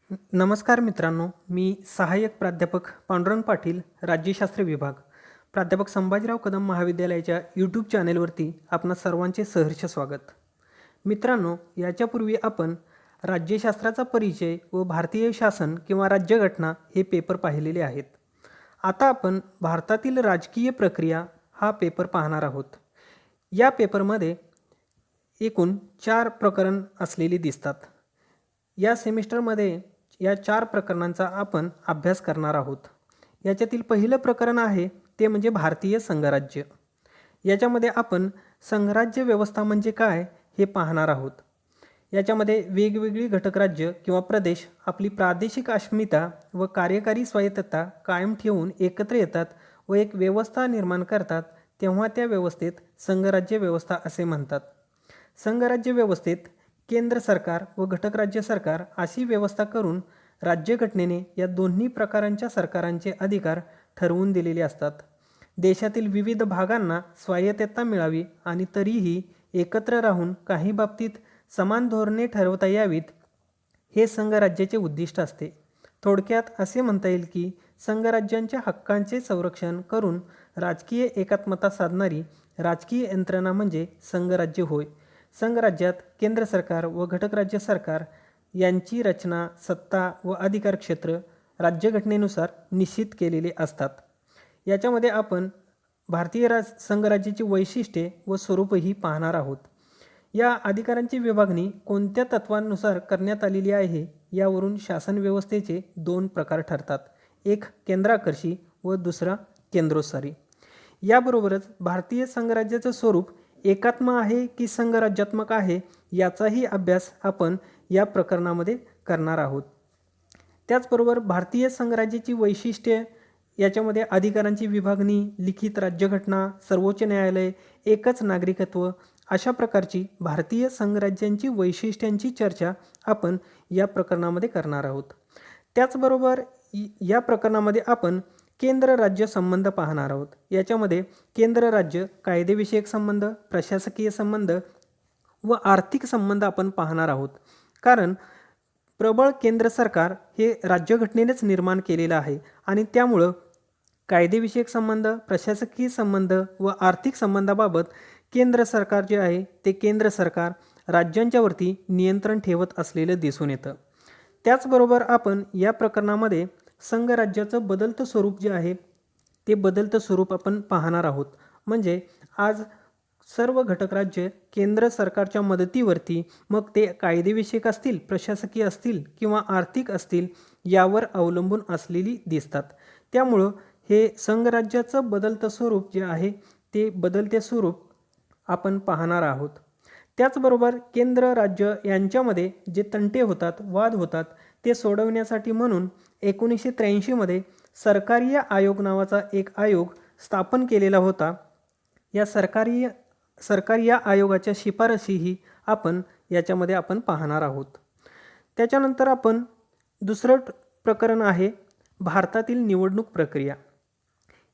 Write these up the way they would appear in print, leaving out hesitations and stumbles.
नमस्कार मित्रांनो, मी सहाय्यक प्राध्यापक पांडुरंग पाटील, राज्यशास्त्र विभाग, प्राध्यापक संभाजीराव कदम महाविद्यालयाच्या यूट्यूब चॅनेलवरती आपणा सर्वांचे सहर्ष स्वागत. मित्रांनो, याच्यापूर्वी आपण राज्यशास्त्राचा परिचय व भारतीय शासन किंवा राज्यघटना हे पेपर पाहिलेले आहेत. आता आपण भारतातील राजकीय प्रक्रिया हा पेपर पाहणार आहोत. या पेपरमध्ये एकूण 4 प्रकरण असलेली दिसतात. या सेमिस्टरमध्ये या 4 प्रकरणांचा आपण अभ्यास करणार आहोत. याच्यातील पहिलं प्रकरण आहे ते म्हणजे भारतीय संघराज्य. याच्यामध्ये आपण संघराज्य व्यवस्था म्हणजे काय हे पाहणार आहोत. याच्यामध्ये वेगवेगळी घटक राज्य किंवा प्रदेश आपली प्रादेशिक अस्मिता व कार्यकारी स्वायत्तता कायम ठेवून एकत्र येतात व एक व्यवस्था निर्माण करतात, तेव्हा त्या व्यवस्थेत संघराज्य व्यवस्था असे म्हणतात. संघराज्य व्यवस्थेत केंद्र सरकार व घटक राज्य सरकार अशी व्यवस्था करून राज्यघटनेने या दोन्ही प्रकारांच्या सरकारांचे अधिकार ठरवून दिलेले असतात. देशातील विविध भागांना स्वायत्तता मिळावी आणि तरीही एकत्र राहून काही बाबतीत समान धोरणे ठरवता यावीत, हे संघराज्याचे उद्दिष्ट असते. थोडक्यात असे म्हणता येईल की संघराज्यांच्या हक्कांचे संरक्षण करून राजकीय एकात्मता साधणारी राजकीय यंत्रणा म्हणजे संघराज्य होय. संघराज्यात केंद्र सरकार व घटक राज्य सरकार यांची रचना, सत्ता व अधिकार क्षेत्र राज्यघटनेनुसार निश्चित केलेले असतात. याच्यामध्ये आपण भारतीय संघराज्याची वैशिष्ट्ये व स्वरूपही पाहणार आहोत. या अधिकारांची विभागणी कोणत्या तत्वांनुसार करण्यात आलेली आहे यावरून शासन व्यवस्थेचे 2 प्रकार ठरतात. एक केंद्राकर्षी व दुसरा केंद्रोत्सारी. याबरोबरच भारतीय संघराज्याचं स्वरूप एकात्म आहे की संघराज्यात्मक आहे याचाही अभ्यास आपण या प्रकरणामध्ये करणार आहोत. त्याचबरोबर भारतीय संघराज्याची वैशिष्ट्ये याच्यामध्ये अधिकारांची विभागणी, लिखित राज्यघटना, सर्वोच्च न्यायालय, एकच नागरिकत्व अशा प्रकारची भारतीय संघराज्यांची वैशिष्ट्यांची चर्चा आपण या प्रकरणामध्ये करणार आहोत. त्याचबरोबर या प्रकरणामध्ये आपण केंद्र राज्य संबंध पाहणार आहोत. याच्यामध्ये केंद्र राज्य कायदेविषयक संबंध, प्रशासकीय संबंध व आर्थिक संबंध आपण पाहणार आहोत. कारण प्रबळ केंद्र सरकार हे राज्यघटनेनेच निर्माण केलेलं आहे आणि त्यामुळं कायदेविषयक संबंध, प्रशासकीय संबंध व आर्थिक संबंधाबाबत केंद्र सरकार जे आहे ते केंद्र सरकार राज्यांच्यावरती नियंत्रण ठेवत असलेलं दिसून येतं. त्याचबरोबर आपण या प्रकरणामध्ये संघराज्याचं बदलतं स्वरूप जे आहे ते बदलतं स्वरूप आपण पाहणार आहोत. म्हणजे आज सर्व घटक राज्य केंद्र सरकारच्या मदतीवरती, मग ते कायदेविषयक असतील, प्रशासकीय असतील किंवा आर्थिक असतील, यावर अवलंबून असलेली दिसतात. त्यामुळं हे संघराज्याचं बदलतं स्वरूप जे आहे ते बदलते स्वरूप आपण पाहणार आहोत. त्याचबरोबर केंद्र राज्य यांच्यामध्ये जे तंटे होतात, वाद होतात, ते सोडवण्यासाठी म्हणून 1983 मध्ये सरकारी आयोग नावाचा एक आयोग स्थापन केलेला होता. या सरकारी या आयोगाच्या शिफारशीही आपण याच्यामध्ये आपण पाहणार आहोत. त्याच्यानंतर आपण दुसरं प्रकरण आहे भारतातील निवडणूक प्रक्रिया.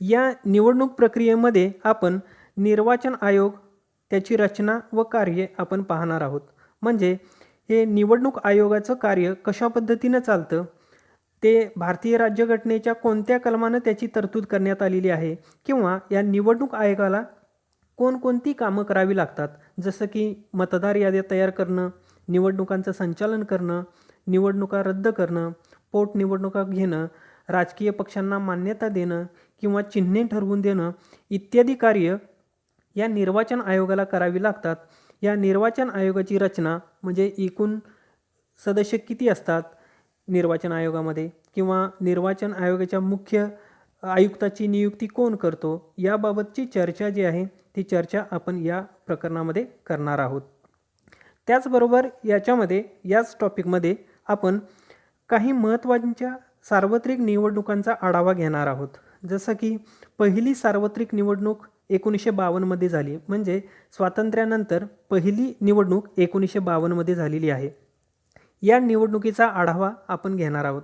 या निवडणूक प्रक्रियेमध्ये आपण निर्वाचन आयोग, त्याची रचना व कार्य आपण पाहणार आहोत. म्हणजे हे निवडणूक आयोगाचं कार्य कशा पद्धतीनं चालतं, ते भारतीय राज्यघटनेच्या कोणत्या कलमानं त्याची तरतूद करण्यात आलेली आहे, किंवा या निवडणूक आयोगाला कोणकोणती कामं करावी लागतात, जसं की मतदार याद्या तयार करणं, निवडणुकांचं संचालन करणं, निवडणुका रद्द करणं, पोटनिवडणुका घेणं, राजकीय पक्षांना मान्यता देणं किंवा चिन्हे ठरवून देणं इत्यादी कार्य या निर्वाचन आयोगाला करावी लागतात. या निर्वाचन आयोगाची रचना म्हणजे एकूण सदस्य किती असतात निर्वाचन आयोगामध्ये, किंवा निर्वाचन आयोगाच्या मुख्य आयुक्ताची नियुक्ती कोण करतो, याबाबतची चर्चा जी आहे ती चर्चा आपण या प्रकरणामध्ये करणार आहोत. त्याचबरोबर याच्यामध्ये याच टॉपिकमध्ये आपण काही महत्त्वाच्या सार्वत्रिक निवडणुकांचा आढावा घेणार आहोत. जसं की पहिली सार्वत्रिक निवडणूक 1952 मध्ये झाली, म्हणजे स्वातंत्र्यानंतर पहिली निवडणूक 1952 मध्ये झालेली आहे. या निवडणुकीचा आढावा आपण घेणार आहोत.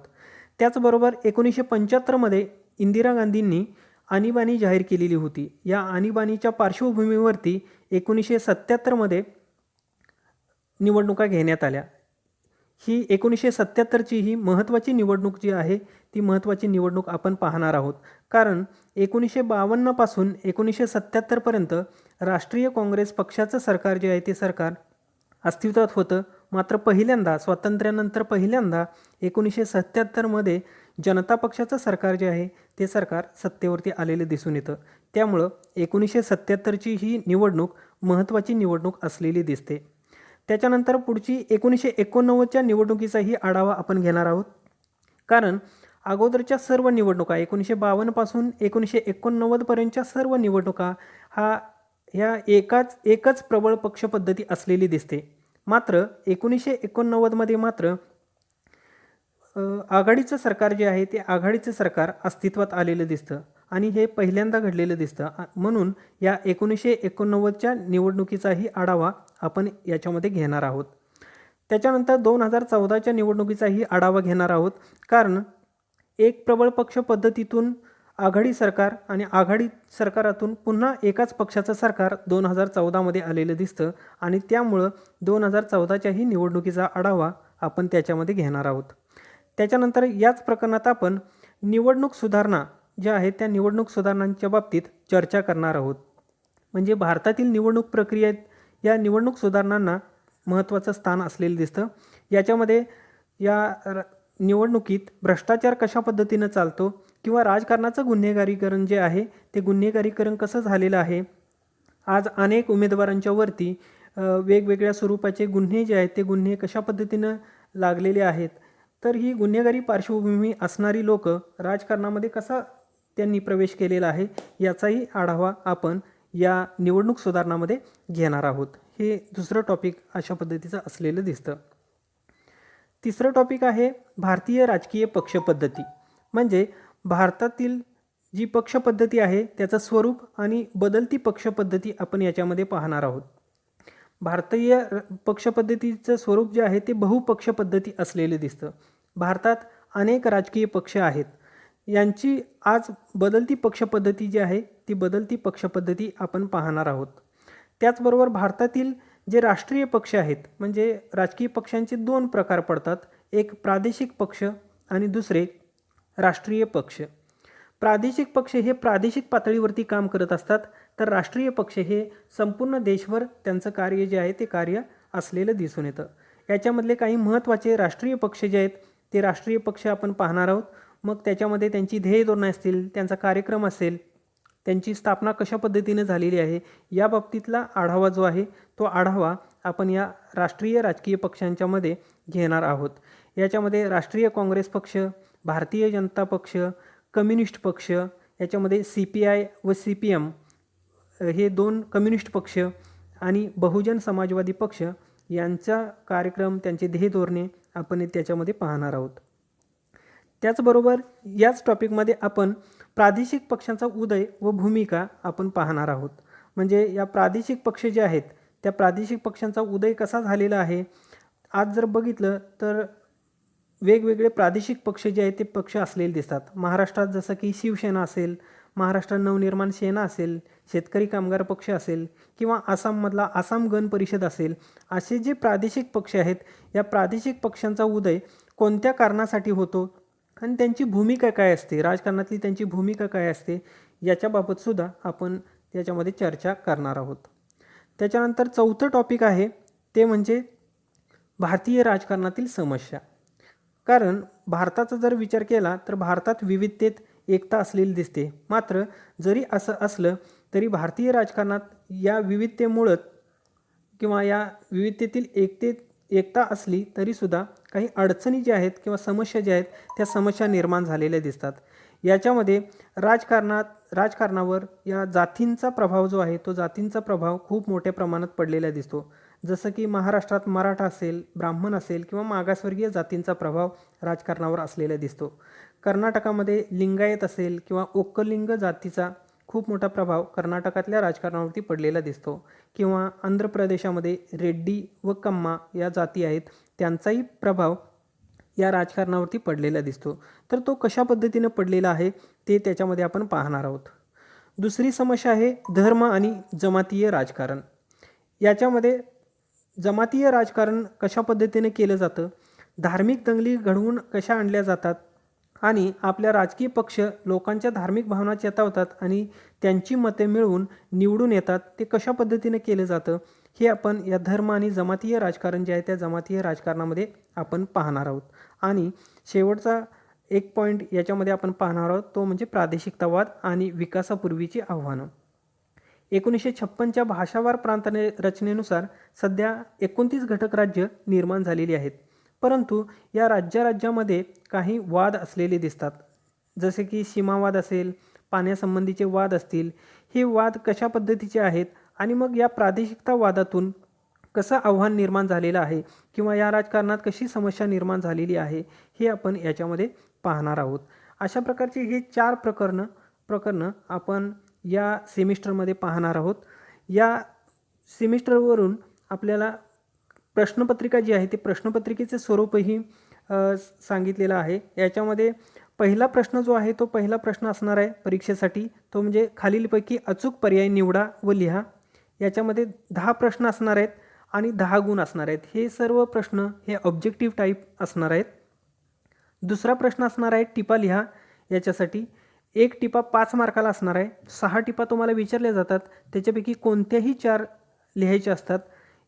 त्याचबरोबर 1975 मध्ये इंदिरा गांधींनी आणीबाणी जाहीर केलेली होती. या आणीबाणीच्या पार्श्वभूमीवरती 1977 मध्ये निवडणुका घेण्यात आल्या. ही 1977ची ही महत्त्वाची निवडणूक जी आहे ती महत्त्वाची निवडणूक आपण पाहणार आहोत. कारण 1952 पासून 1977 पर्यंत राष्ट्रीय काँग्रेस पक्षाचं सरकार जे आहे ते सरकार अस्तित्वात होतं. मात्र पहिल्यांदा स्वातंत्र्यानंतर पहिल्यांदा 1977मध्ये जनता पक्षाचं सरकार जे आहे ते सरकार सत्तेवरती आलेलं दिसून येतं. त्यामुळं 1977ची ही निवडणूक महत्त्वाची निवडणूक असलेली दिसते. त्याच्यानंतर पुढची 1989च्या निवडणुकीचाही आढावा आपण घेणार आहोत. कारण अगोदरच्या सर्व निवडणुका 1952 पासून 1989 पर्यंतच्या सर्व निवडणुका ह्या एकच प्रबळ पक्ष पद्धती असलेली दिसते. मात्र 1989मध्ये मात्र आघाडीचं सरकार जे आहे ते आघाडीचं सरकार अस्तित्वात आलेलं दिसतं आणि हे पहिल्यांदा घडलेलं दिसतं. म्हणून या 1989च्या निवडणुकीचाही आढावा आपण याच्यामध्ये घेणार आहोत. त्याच्यानंतर 2014च्या निवडणुकीचाही आढावा घेणार आहोत. कारण एक प्रबळ पक्ष पद्धतीतून आघाडी सरकार आणि आघाडी सरकारातून पुन्हा एकाच पक्षाचं सरकार 2014मध्ये आलेलं दिसतं आणि त्यामुळं 2014च्याही निवडणुकीचा आढावा आपण त्याच्यामध्ये घेणार आहोत. त्याच्यानंतर याच प्रकरणात आपण निवडणूक सुधारणा ज्या आहेत त्या निवडणूक सुधारणांच्या बाबतीत चर्चा करणार आहोत. म्हणजे भारतातील निवडणूक प्रक्रियेत या निवडणूक सुधारणांना महत्त्वाचं स्थान असलेलं दिसतं. याच्यामध्ये या निवडणुकीत भ्रष्टाचार कशा पद्धतीनं चालतो किंवा राजकारणाचं गुन्हेगारीकरण जे आहे ते गुन्हेगारीकरण कसं झालेलं आहे. आज अनेक उमेदवारांच्या वरती वेगवेगळ्या स्वरूपाचे गुन्हे जे आहेत ते गुन्हे कशा पद्धतीनं लागलेले आहेत. तर ही गुन्हेगारी पार्श्वभूमी असणारी लोक राजकारणामध्ये कसा त्यांनी प्रवेश केलेला आहे याचाही आढावा आपण या निवडणूक सुधारणामध्ये घेणार आहोत. हे दुसरं टॉपिक अशा पद्धतीचं असलेलं दिसतं. तिसरं टॉपिक आहे भारतीय राजकीय पक्षपद्धती. म्हणजे भारतातील जी पक्षपद्धती आहे त्याचं स्वरूप आणि बदलती पक्षपद्धती आपण याच्यामध्ये पाहणार आहोत. भारतीय पक्षपद्धतीचं स्वरूप जे आहे ते बहुपक्ष पद्धती असलेले दिसतं. भारतात अनेक राजकीय पक्ष आहेत. यांची आज बदलती पक्षपद्धती जी आहे ती बदलती पक्षपद्धती आपण पाहणार आहोत. त्याचबरोबर भारतातील जे राष्ट्रीय पक्ष आहेत म्हणजे राजकीय पक्षांचे दोन प्रकार पडतात. एक प्रादेशिक पक्ष आणि दुसरे राष्ट्रीय पक्ष. प्रादेशिक पक्ष हे प्रादेशिक पातळीवरती काम करत असतात, तर राष्ट्रीय पक्ष हे संपूर्ण देशभर त्यांचं कार्य जे आहे ते कार्य असलेलं दिसून येतं. याच्यामधले काही महत्त्वाचे राष्ट्रीय पक्ष जे आहेत ते राष्ट्रीय पक्ष आपण पाहणार आहोत. मग त्याच्यामध्ये त्यांची ध्येय धोरणं असतील, त्यांचा कार्यक्रम असेल, त्यांची स्थापना कशा पद्धतीने झालेली आहे या बाबतीतला आढावा जो आहे तो आढावा आपण या राष्ट्रीय राजकीय पक्षांच्यामध्ये घेणार आहोत. याच्यामध्ये राष्ट्रीय काँग्रेस पक्ष, भारतीय जनता पक्ष, कम्युनिस्ट पक्ष, याच्यामध्ये CPI व CPM हे दोन कम्युनिस्ट पक्ष आणि बहुजन समाजवादी पक्ष यांचा कार्यक्रम, त्यांचे ध्येय धोरणे आपण त्याच्यामध्ये पाहणार आहोत. त्याचबरोबर याच टॉपिकमध्ये आपण प्रादेशिक पक्षांचा उदय व भूमिका आपण पाहणार आहोत. म्हणजे या प्रादेशिक पक्ष जे आहेत त्या प्रादेशिक पक्षांचा उदय कसा झालेला आहे. आज जर बघितलं तर वेगवेगळे प्रादेशिक पक्ष जे आहेत ते पक्ष असलेले दिसतात. महाराष्ट्रात जसं की शिवसेना असेल, महाराष्ट्र नवनिर्माण सेना असेल, शेतकरी कामगार पक्ष असेल किंवा आसाममधला आसाम गण परिषद असेल, असे जे प्रादेशिक पक्ष आहेत या प्रादेशिक पक्षांचा उदय कोणत्या कारणासाठी होतो आणि त्यांची भूमिका काय असते, राजकारणातली त्यांची भूमिका काय असते याच्याबाबतसुद्धा आपण याच्यामध्ये चर्चा करणार आहोत. त्याच्यानंतर चौथं टॉपिक आहे ते म्हणजे भारतीय राजकारणातील समस्या. कारण भारताचा जर विचार केला तर भारतात विविधतेत एकता असलेली दिसते. मात्र जरी असं असलं तरी भारतीय राजकारणात या विविधतेमुळं किंवा या विविधतेतील एकता असली तरीसुद्धा काही अडचणी ज्या आहेत किंवा समस्या ज्या आहेत त्या समस्या निर्माण झालेल्या दिसतात. याच्यामध्ये राजकारणावर या जातींचा प्रभाव जो आहे तो जातींचा प्रभाव खूप मोठ्या प्रमाणात पडलेला दिसतो. जसं की महाराष्ट्रात मराठा असेल, ब्राह्मण असेल किंवा मागासवर्गीय जातींचा प्रभाव राजकारणावर असलेला दिसतो. कर्नाटकामध्ये लिंगायत असेल किंवा ओक्कलिंग जातीचा खूप मोठा प्रभाव कर्नाटकातल्या राजकारणावरती पडलेला दिसतो. किंवा आंध्र प्रदेशामध्ये रेड्डी व कम्मा या जाती आहेत त्यांचाही प्रभाव या राजकारणावरती पडलेला दिसतो. तर तो कशा पद्धतीनं पडलेला आहे ते त्याच्यामध्ये आपण पाहणार आहोत. दुसरी समस्या आहे धर्म आणि जमातीय राजकारण. याच्यामध्ये जमातीय राजकारण कशा पद्धतीने केलं जातं धार्मिक दंगली घडवून कशा आणल्या जातात आणि आपल्या राजकीय पक्ष लोकांच्या धार्मिक भावना चेतवतात आणि त्यांची मते मिळवून निवडून येतात, ते कशा पद्धतीने केलं जातं हे आपण या धर्म आणि जमातीय राजकारण जे आहे त्या जमातीय राजकारणामध्ये आपण पाहणार आहोत. आणि शेवटचा एक पॉईंट याच्यामध्ये आपण पाहणार आहोत तो म्हणजे प्रादेशिकतावाद आणि विकासापूर्वीची आव्हानं. 1956च्या भाषावार प्रांत रचनेनुसार सध्या 29 घटक राज्य निर्माण झालेली आहेत, परंतु या राज्यामध्ये काही वाद असलेले दिसतात, जसे की सीमावाद असेल, पाण्यासंबंधीचे वाद असतील. हे वाद कशा पद्धतीचे आहेत आणि मग या प्रादेशिकतावादातून कसं आव्हान निर्माण झालेलं आहे किंवा या राजकारणात कशी समस्या निर्माण झालेली आहे हे आपण याच्यामध्ये पाहणार आहोत. अशा प्रकारचे हे 4 प्रकरणं आपण या सेमिस्टरमध्ये पाहणार आहोत. या सेमिस्टरवरून आपल्याला प्रश्नपत्रिका जी आहे ते प्रश्नपत्रिकेचे स्वरूपही सांगितलेलं आहे. याच्यामध्ये पहिला प्रश्न जो आहे तो पहिला प्रश्न असणार आहे परीक्षेसाठी, तो म्हणजे खालीलपैकी अचूक पर्याय निवडा व लिहा. याच्यामध्ये 10 प्रश्न असणार आहेत आणि 10 गुण असणार आहेत. हे सर्व प्रश्न हे ऑब्जेक्टिव्ह टाईप असणार आहेत. दुसरा प्रश्न असणार आहे टिपा लिहा. याच्यासाठी एक टिपा 5 मार्काला असणार आहे. 6 टिपा तुम्हाला विचारल्या जातात, त्याच्यापैकी कोणत्याही 4 लिहायचे असतात.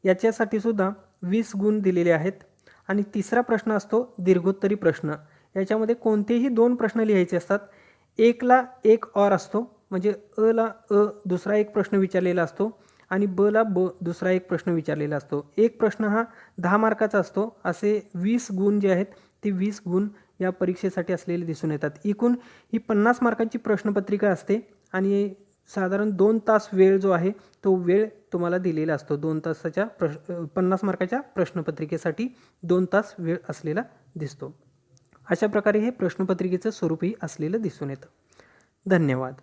याच्यासाठी सुद्धा 20 गुण दिलेले आहेत. आणि तिसरा प्रश्न असतो दीर्घोत्तरी प्रश्न. याच्यामध्ये कोणतेही 2 प्रश्न लिहायचे असतात. एकला एक और असतो, म्हणजे अला दुसरा एक प्रश्न विचारलेला असतो आणि बला दुसरा एक प्रश्न विचारलेला असतो. एक प्रश्न हा 10 मार्काचा असतो. असे 20 गुण जे आहेत ते 20 गुण या परीक्षेसाठी असलेले दिसून येतात. एकूण ही 50 मार्कांची प्रश्नपत्रिका असते आणि साधारण 2 तास वेळ जो आहे तो वेळ तुम्हाला दिलेला असतो. 2 तासाच्या 50 मार्काच्या प्रश्नपत्रिकेसाठी 2 तास वेळ असलेला दिसतो. अशा प्रकारे हे प्रश्नपत्रिकेचं स्वरूपही असलेलं दिसून येतं. धन्यवाद.